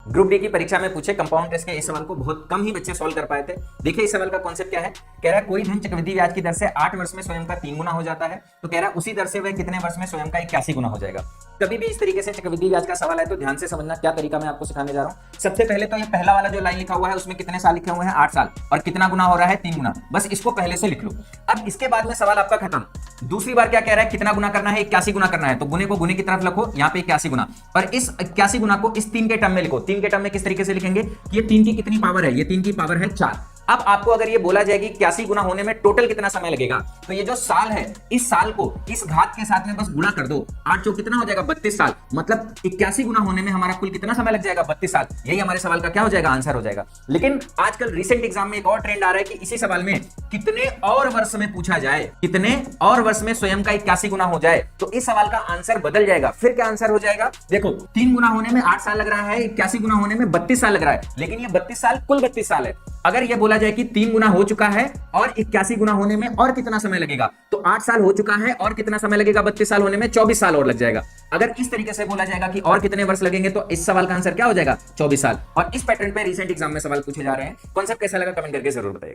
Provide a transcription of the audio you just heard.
Group D की परीक्षा में पूछे कंपाउंड टेस्ट के इस सवाल को बहुत कम ही बच्चे सॉल्व कर पाए थे। देखिए इस सवाल का कॉन्सेप्ट क्या है। कह रहा है कोई धन चक्रवृद्धि ब्याज की दर से 8 वर्ष में स्वयं का 3 गुना हो जाता है, तो कह रहा है उसी दर से वह कितने वर्ष में स्वयं का 81 गुना हो जाएगा। कभी भी इस तरीके से चक्रवृद्धि ब्याज का सवाल है तो ध्यान से समझना क्या तरीका मैं आपको सिखाने जा रहा हूं। सबसे पहले तो ये पहला वाला जो लाइन लिखा हुआ है उसमें कितने साल लिखे हुए हैं 8 साल, और कितना गुना हो रहा है 3 गुना, बस इसको पहले से लिख लो। अब इसके बाद में सवाल आपका खत्म। दूसरी बार क्या कह रहा है, कितना गुना करना है, 81 गुना करना है, तो गुने को गुने की तरफ लिखो, यहाँ पे 81 गुना, और इस 81 गुना को इस 3 के टर्म में लिखो। 3 के टर्म में किस तरीके से लिखेंगे, ये 3 की कितनी पावर है, ये 3 की पावर है 4। अब आपको अगर ये बोला जाए कि 81 गुना होने में टोटल कितना समय लगेगा, तो ये जो साल है इस साल को इस घात के साथ में बस गुणा कर दो, 8 चौक कितना हो जाएगा 32 साल, मतलब 81 गुना होने में हमारा कुल कितना समय लग जाएगा 32 साल। यही हमारे सवाल का क्या हो जाएगा, आंसर हो जाएगा। लेकिन आजकल रिसेंट एग्जाम में एक और ट्रेंड आ रहा है कि इसी सवाल में कितने और वर्ष में पूछा जाए, कितने और वर्ष में स्वयं का 81 गुना हो जाए, तो इस सवाल का आंसर बदल जाएगा। फिर क्या आंसर हो जाएगा, देखो 3 गुना होने में 8 साल लग रहा है, 81 गुना होने में 32 साल लग रहा है, लेकिन ये 32 साल कुल 32 साल है। अगर ये बोला जाए कि 3 गुना हो चुका है और 81 गुना होने में और कितना समय लगेगा, तो 8 साल हो चुका है और कितना समय लगेगा 32 साल होने में, 24 साल और लग जाएगा। अगर इस तरीके से बोला जाएगा कि और कितने वर्ष लगेंगे, तो इस सवाल का आंसर क्या हो जाएगा 24 साल। और इस पैटर्न पे रिसेंट एग्जाम में सवाल पूछे जा रहे हैं। कॉन्सेप्ट कैसा लगा कमेंट करके जरूर बताइएगा।